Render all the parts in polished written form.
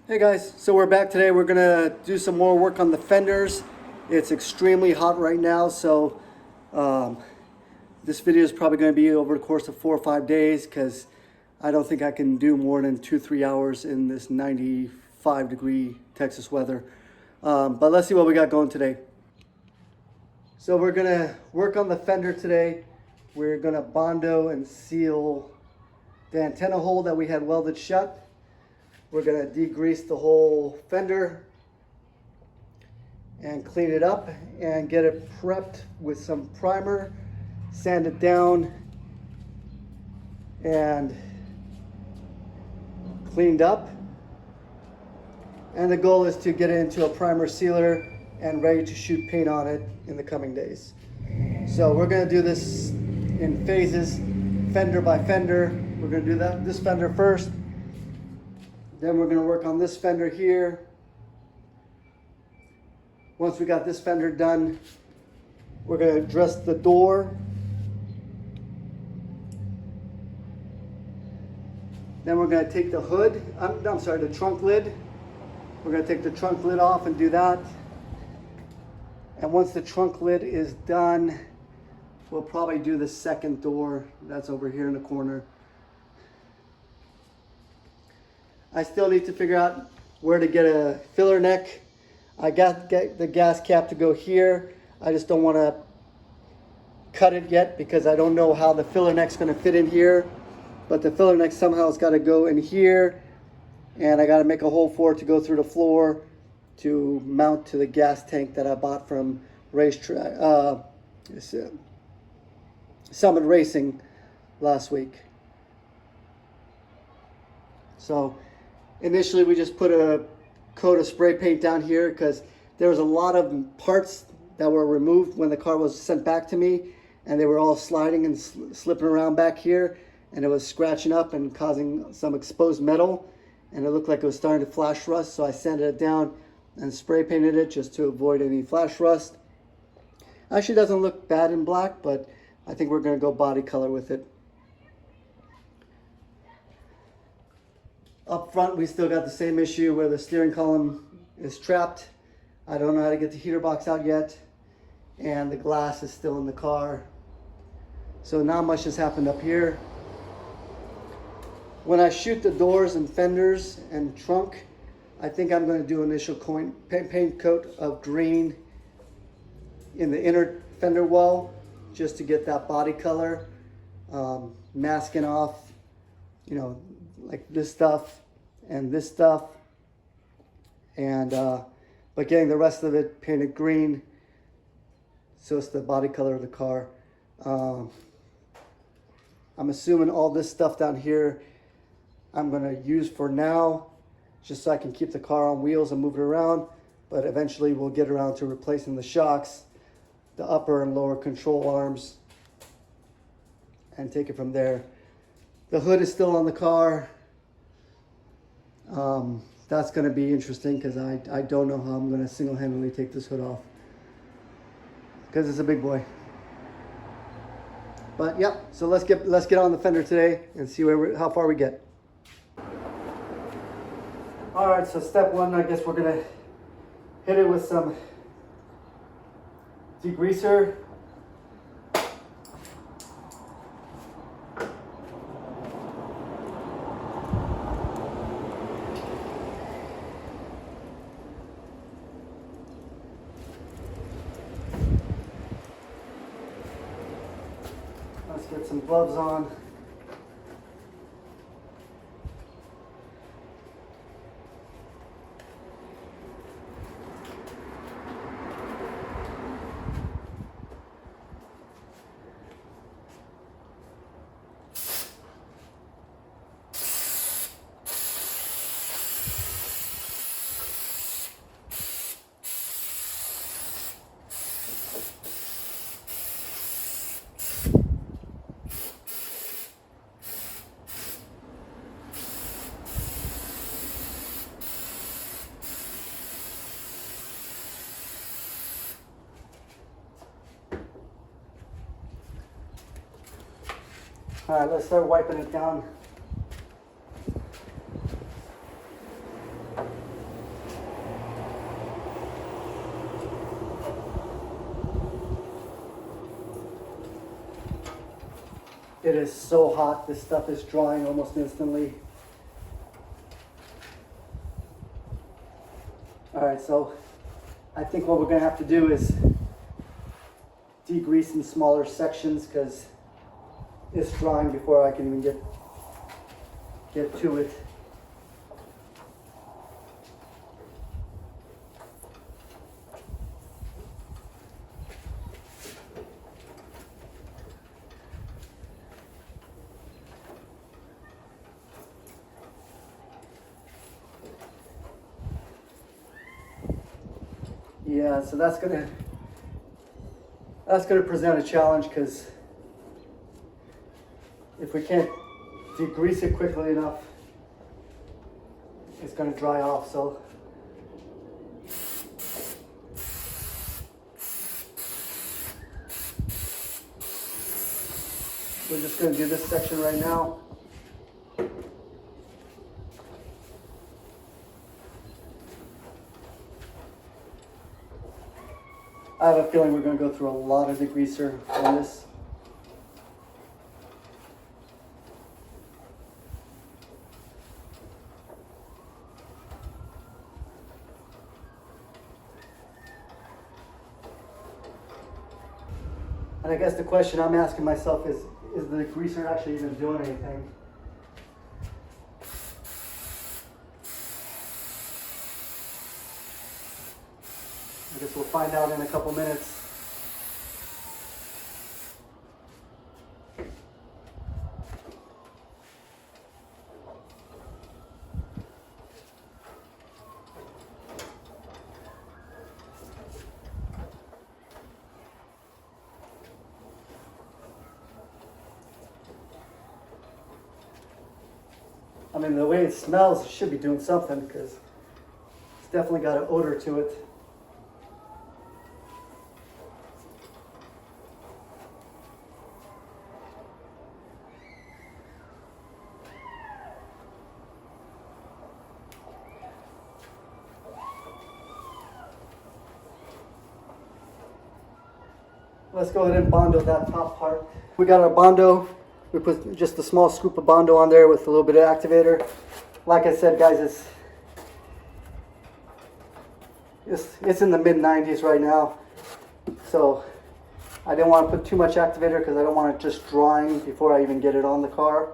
Hey guys, so we're back today. We're gonna do some more work on the fenders. It's extremely hot right now, so um, this video is probably gonna be over the course of 4 or 5 days because I don't think I can do more than 2-3 hours in this 95-degree Texas weather. But let's see what we got going today. So we're gonna work on the fender today. We're gonna Bondo and seal the antenna hole that we had welded shut. We're gonna degrease the whole fender and clean it up and get it prepped with some primer, sand it down and cleaned up. And the goal is to get it into a primer sealer and ready to shoot paint on it in the coming days. So we're gonna do this in phases, fender by fender. We're gonna do this fender first. Then we're going to work on this fender here. Once we got this fender done, we're going to address the door. Then we're going to take the hood, I'm sorry, the trunk lid. We're going to take the trunk lid off and do that. And once the trunk lid is done, we'll probably do the second door that's over here in the corner. I still need to figure out where to get a filler neck. I got the gas cap to go here. I just don't want to cut it yet because I don't know how the filler neck's going to fit in here. But the filler neck somehow has got to go in here, and I got to make a hole for it to go through the floor to mount to the gas tank that I bought from Summit Racing last week. So initially, we just put a coat of spray paint down here because there was a lot of parts that were removed when the car was sent back to me, and they were all sliding and slipping around back here, and it was scratching up and causing some exposed metal, and it looked like it was starting to flash rust. So I sanded it down and spray painted it just to avoid any flash rust. Actually, doesn't look bad in black, but I think we're going to go body color with it. Up front, we still got the same issue where the steering column is trapped. I don't know how to get the heater box out yet, and the glass is still in the car. So not much has happened up here. When I shoot the doors and fenders and trunk, I think I'm going to do initial paint coat of green in the inner fender well just to get that body color, masking off, you know, like this stuff and this stuff, and but getting the rest of it painted green so it's the body color of the car. I'm assuming all this stuff down here I'm going to use for now just so I can keep the car on wheels and move it around, but eventually we'll get around to replacing the shocks, the upper and lower control arms, and take it from there. The hood is still on the car. That's going to be interesting because I don't know how I'm going to single-handedly take this hood off because it's a big boy. But yeah, so let's get on the fender today and see how far we get. All right, so step one, I guess we're going to hit it with some degreaser. Let's get some gloves on. All right, let's start wiping it down. It is so hot. This stuff is drying almost instantly. All right, so I think what we're gonna have to do is degrease in smaller sections because it's drying before I can even get to it. Yeah, so that's gonna present a challenge because if we can't degrease it quickly enough, it's gonna dry off. So we're just gonna do this section right now. I have a feeling we're going to go through a lot of degreaser on this. And I guess the question I'm asking myself is the degreaser actually even doing anything? I guess we'll find out in a couple minutes. I mean, the way it smells, it should be doing something because it's definitely got an odor to it. Let's go ahead and Bondo that top part. We got our Bondo. We put just a small scoop of Bondo on there with a little bit of activator. Like I said, guys, it's in the mid-90s right now. So I didn't want to put too much activator because I don't want it just drying before I even get it on the car.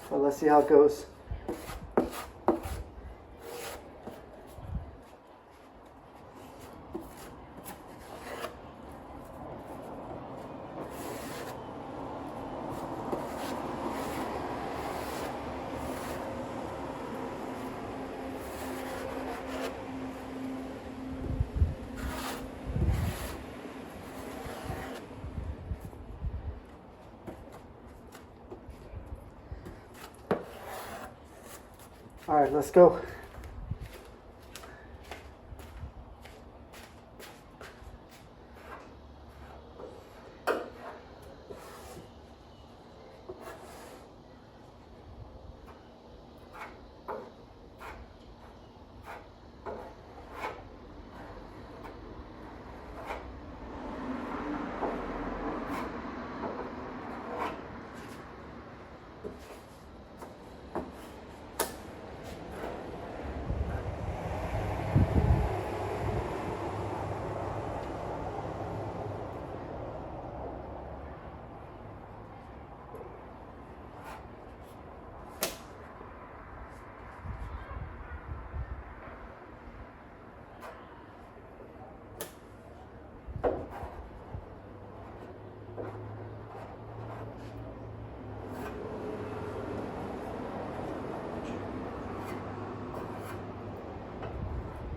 So let's see how it goes. All right, let's go.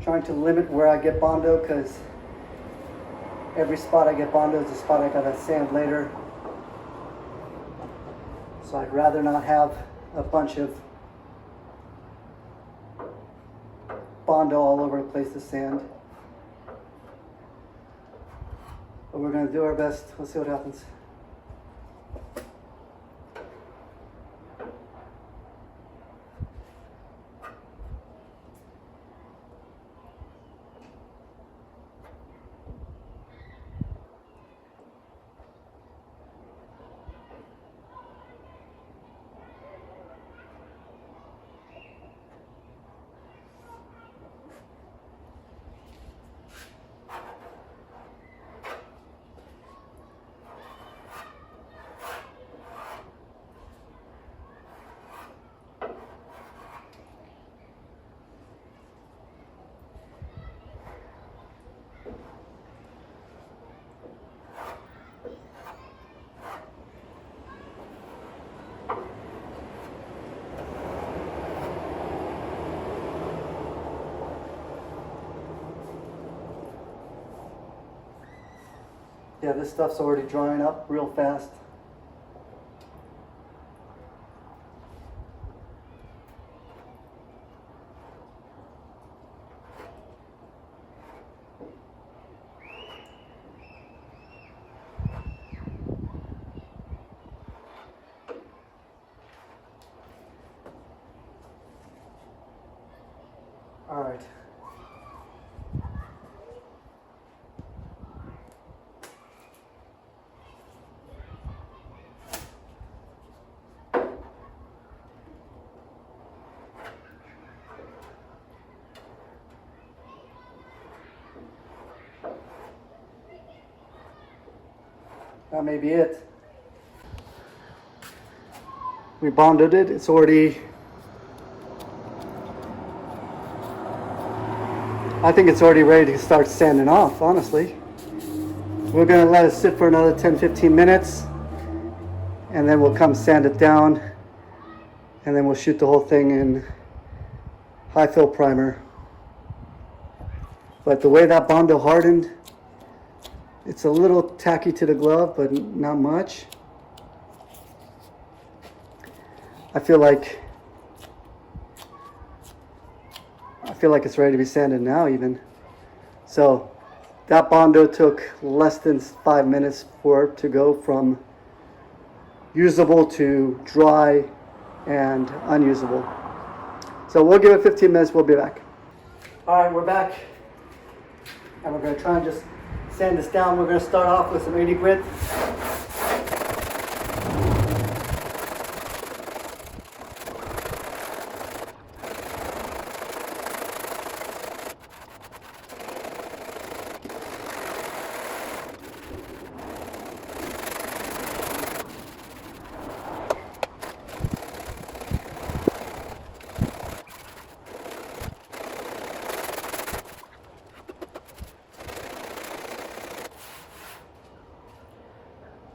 Trying to limit where I get Bondo because every spot I get Bondo is a spot I gotta sand later. So I'd rather not have a bunch of Bondo all over the place to sand. But we're gonna do our best. Let's see what happens. Yeah, this stuff's already drying up real fast. All right. That may be it. We bonded it. It's already, I think it's already ready to start sanding off, honestly. We're gonna let it sit for another 10-15 minutes and then we'll come sand it down and then we'll shoot the whole thing in high fill primer. But the way that Bondo hardened, it's a little tacky to the glove, but not much. I feel like it's ready to be sanded now even. So that Bondo took less than 5 minutes for it to go from usable to dry and unusable. So we'll give it 15 minutes, we'll be back. All right, we're back. And we're gonna try and just sand this down. We're gonna start off with some 80 grit.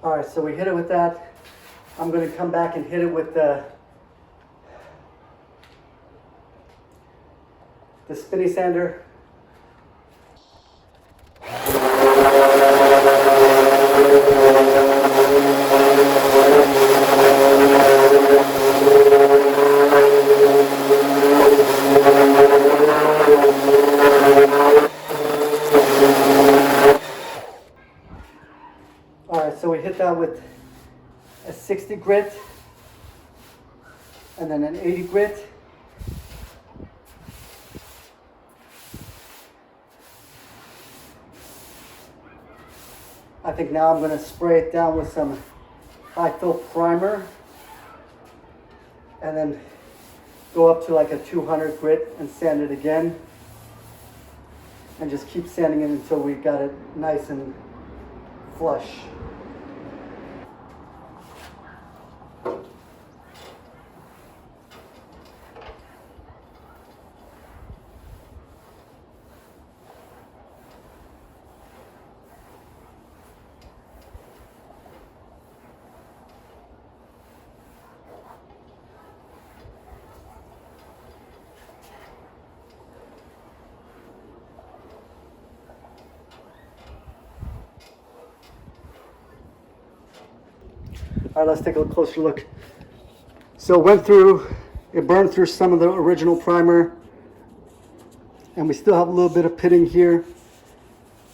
All right, so we hit it with that. I'm going to come back and hit it with the spinny sander. So we hit that with a 60 grit and then an 80 grit. I think now I'm going to spray it down with some high fill primer and then go up to like a 200 grit and sand it again and just keep sanding it until we got it nice and flush. All right, let's take a closer look. So it burned through some of the original primer and we still have a little bit of pitting here.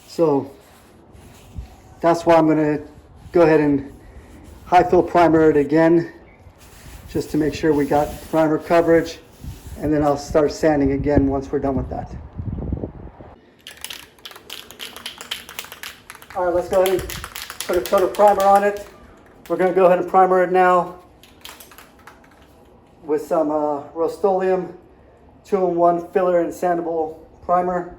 So that's why I'm gonna go ahead and high fill primer it again, just to make sure we got primer coverage, and then I'll start sanding again once we're done with that. All right, let's go ahead and put a coat of primer on it. We're going to go ahead and primer it now with some Rust-Oleum 2-in-1 filler and sandable primer.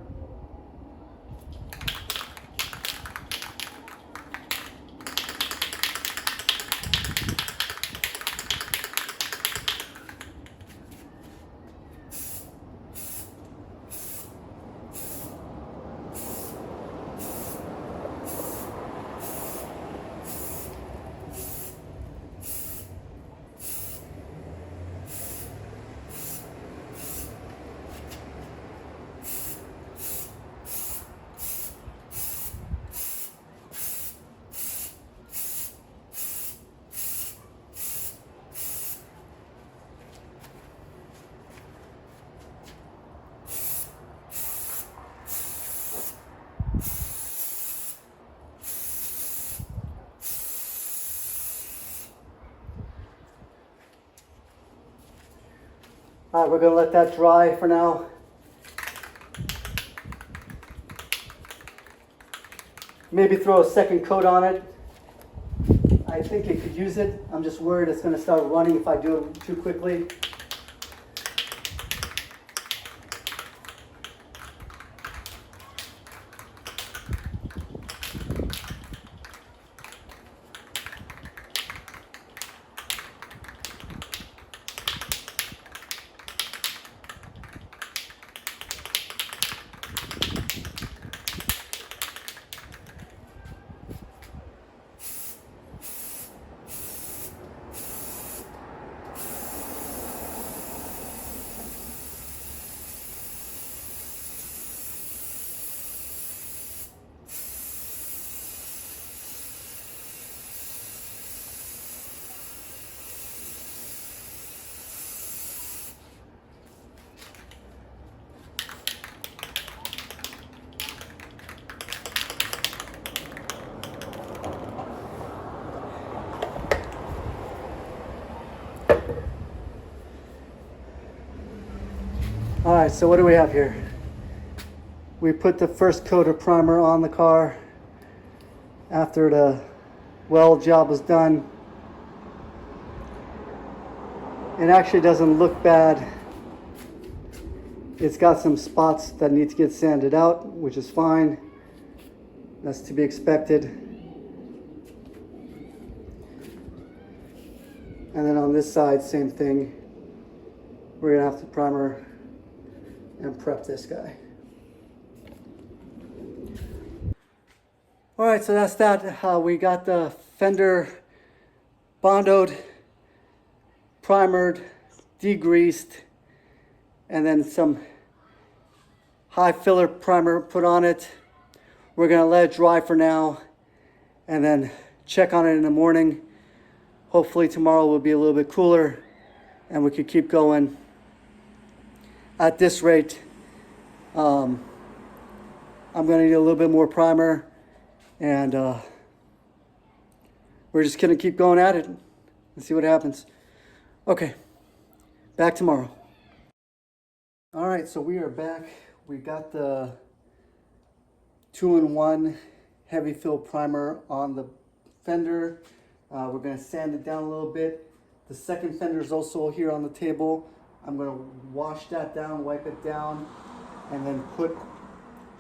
All right, we're gonna let that dry for now. Maybe throw a second coat on it. I think it could use it. I'm just worried it's gonna start running if I do it too quickly. All right, so what do we have here? We put the first coat of primer on the car after the weld job was done. It actually doesn't look bad. It's got some spots that need to get sanded out, which is fine. That's to be expected. And then on this side, same thing. We're gonna have to primer and prep this guy. All right, so that's that. We got the fender bondoed, primered, degreased, and then some high filler primer put on it. We're gonna let it dry for now and then check on it in the morning. Hopefully tomorrow will be a little bit cooler and we could keep going. At this rate, I'm gonna need a little bit more primer, and we're just gonna keep going at it and see what happens. Okay, back tomorrow. All right, so we are back. We got the 2-in-1 heavy fill primer on the fender. We're gonna sand it down a little bit. The second fender is also here on the table. I'm going to wash that down, wipe it down, and then put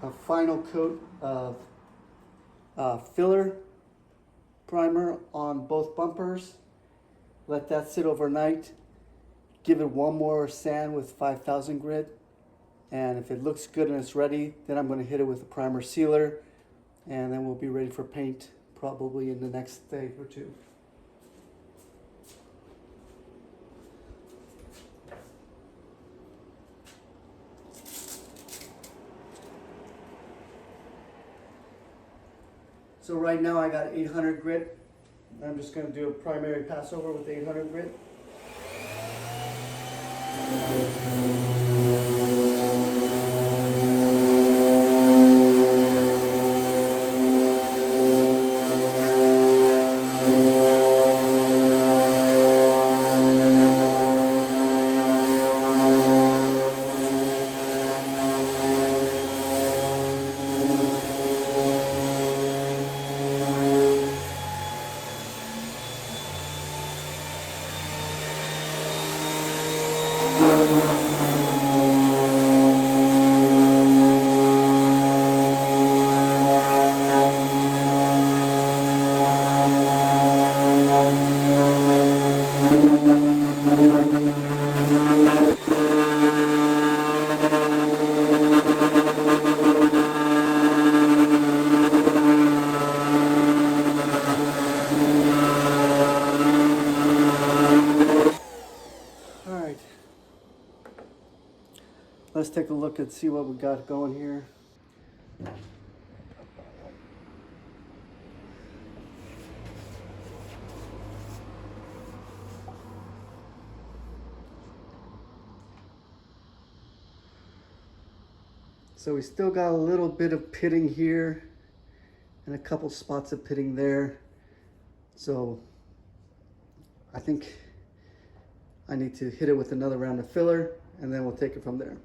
a final coat of filler primer on both bumpers. Let that sit overnight. Give it one more sand with 5000 grit. And if it looks good and it's ready, then I'm going to hit it with a primer sealer. And then we'll be ready for paint probably in the next day or two. So right now I got 800 grit. I'm just going to do a primary passover with 800 grit. Let's take a look and see what we got going here. So we still got a little bit of pitting here and a couple spots of pitting there. So I think I need to hit it with another round of filler, and then we'll take it from there.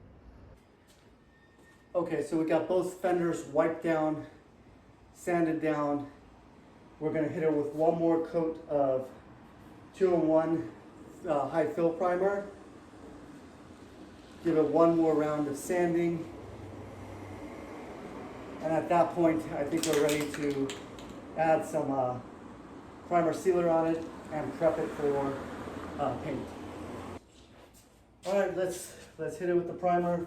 Okay, so we got both fenders wiped down, sanded down. We're gonna hit it with one more coat of 2-in-1 high fill primer. Give it one more round of sanding. And at that point, I think we're ready to add some primer sealer on it and prep it for paint. All right, let's hit it with the primer.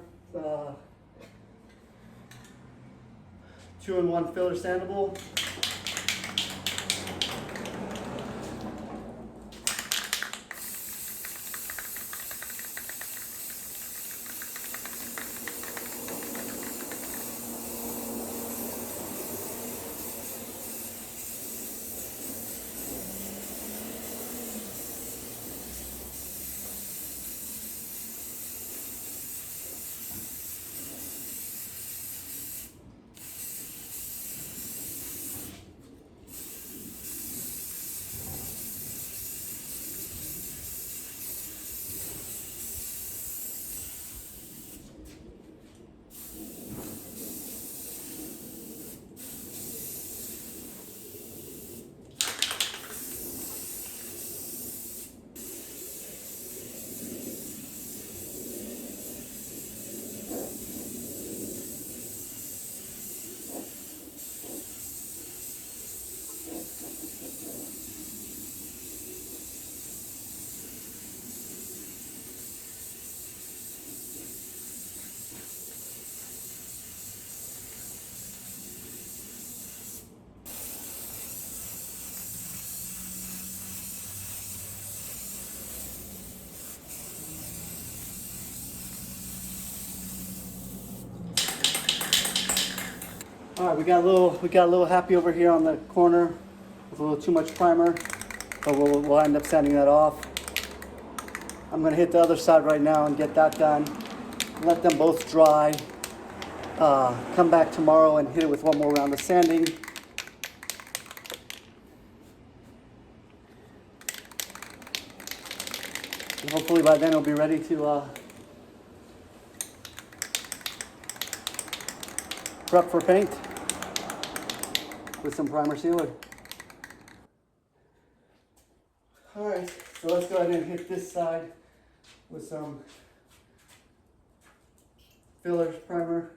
2-in-1 filler sandable. All right, we got a little happy over here on the corner with a little too much primer, but we'll end up sanding that off. I'm gonna hit the other side right now and get that done. Let them both dry. Come back tomorrow and hit it with one more round of sanding. And hopefully by then it'll be ready to prep for paint with some primer sealer. All right, so let's go ahead and hit this side with some filler primer.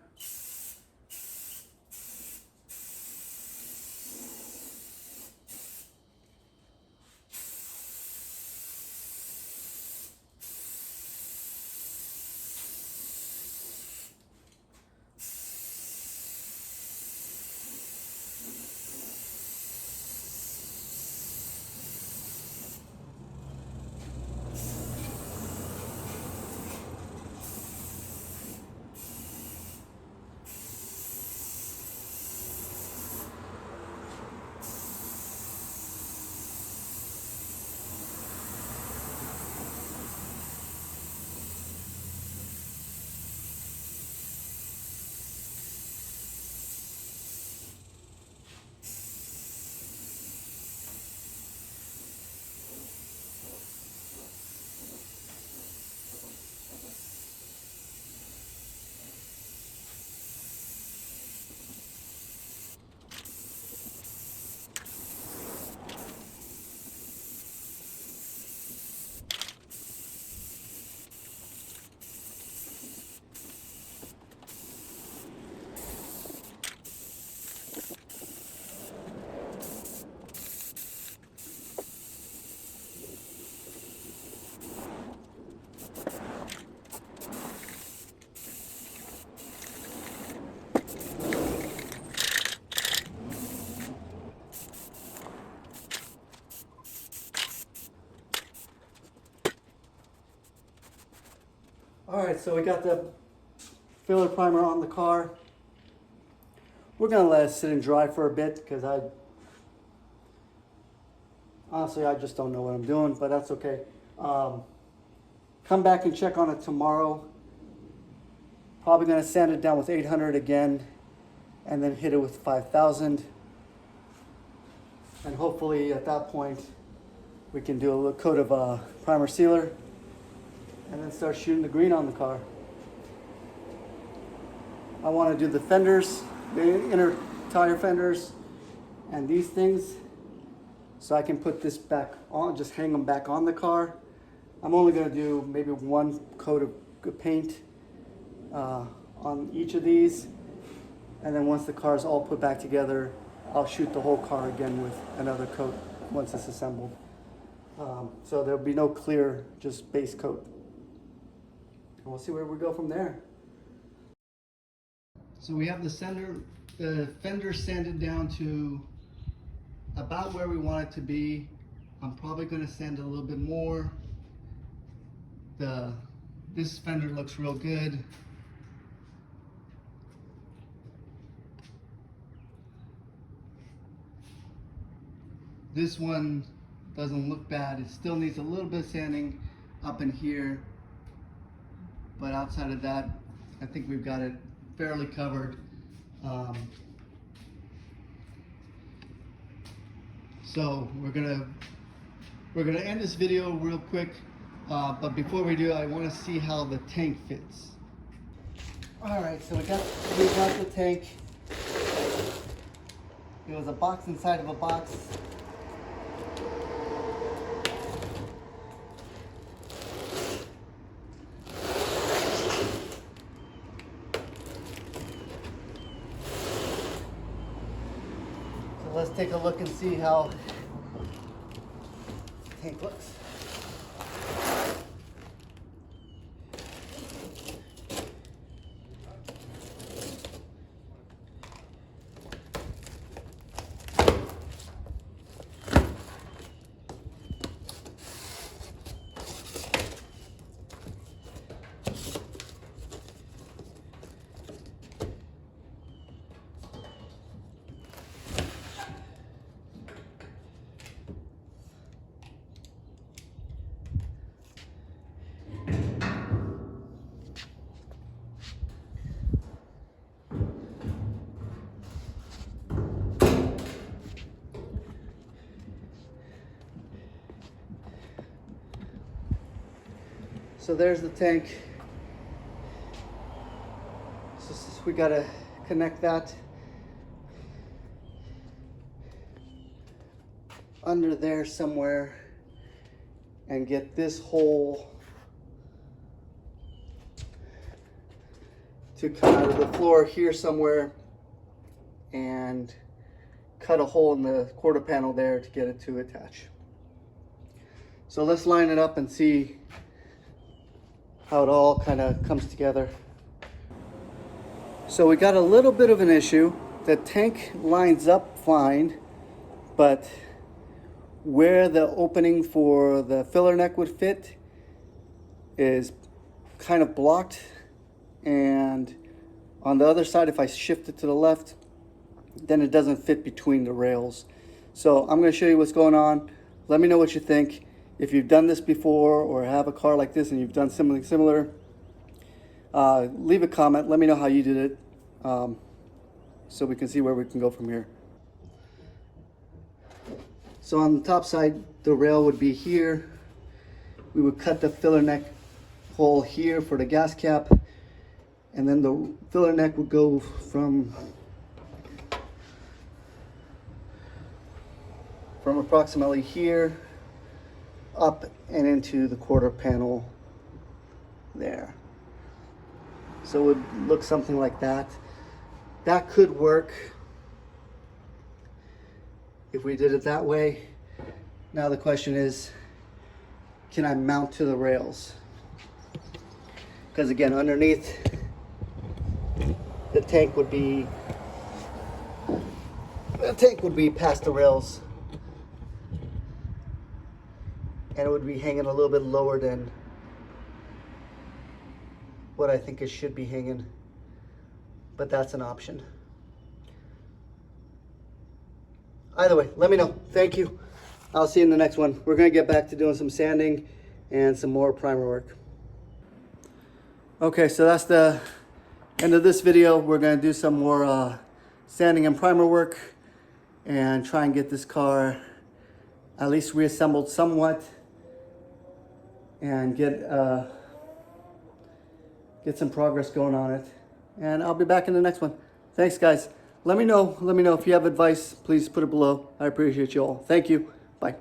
All right, so we got the filler primer on the car. We're gonna let it sit and dry for a bit because honestly, I just don't know what I'm doing, but that's okay. Come back and check on it tomorrow. Probably gonna sand it down with 800 again and then hit it with 5000. And hopefully at that point, we can do a little coat of primer sealer then start shooting the green on the car. I want to do the fenders, the inner tire fenders, and these things, so I can put this back on, just hang them back on the car. I'm only going to do maybe one coat of paint on each of these, and then once the car is all put back together, I'll shoot the whole car again with another coat once it's assembled. So there'll be no clear, just base coat. And we'll see where we go from there. So we have the fender sanded down to about where we want it to be. I'm probably going to sand it a little bit more. This fender looks real good. This one doesn't look bad. It still needs a little bit of sanding up in here, but outside of that, I think we've got it fairly covered. So we're gonna end this video real quick, but before we do, I want to see how the tank fits. All right, so we got the tank. It was a box inside of a box. Let's take a look and see how the tank looks. So there's the tank. So we gotta connect that under there somewhere and get this hole to come out of the floor here somewhere and cut a hole in the quarter panel there to get it to attach. So let's line it up and see how it all kind of comes together. So we got a little bit of an issue. The tank lines up fine, but where the opening for the filler neck would fit is kind of blocked, and on the other side, if I shift it to the left, then it doesn't fit between the rails. So I'm going to show you what's going on. Let me know what you think. If you've done this before or have a car like this and you've done something similar, leave a comment. Let me know how you did it, so we can see where we can go from here. So on the top side, the rail would be here. We would cut the filler neck hole here for the gas cap, and then the filler neck would go from approximately here up and into the quarter panel there. So it would look something like that. That could work if we did it that way. Now the question is, can I mount to the rails? Because again, underneath the tank would be past the rails, and it would be hanging a little bit lower than what I think it should be hanging, but that's an option. Either way, let me know. Thank you. I'll see you in the next one. We're gonna get back to doing some sanding and some more primer work. Okay, so that's the end of this video. We're gonna do some more sanding and primer work and try and get this car at least reassembled somewhat and get get some progress going on it. And I'll be back in the next one. Thanks, guys. Let me know if you have advice. Please put it below. I appreciate you all. Thank you. Bye.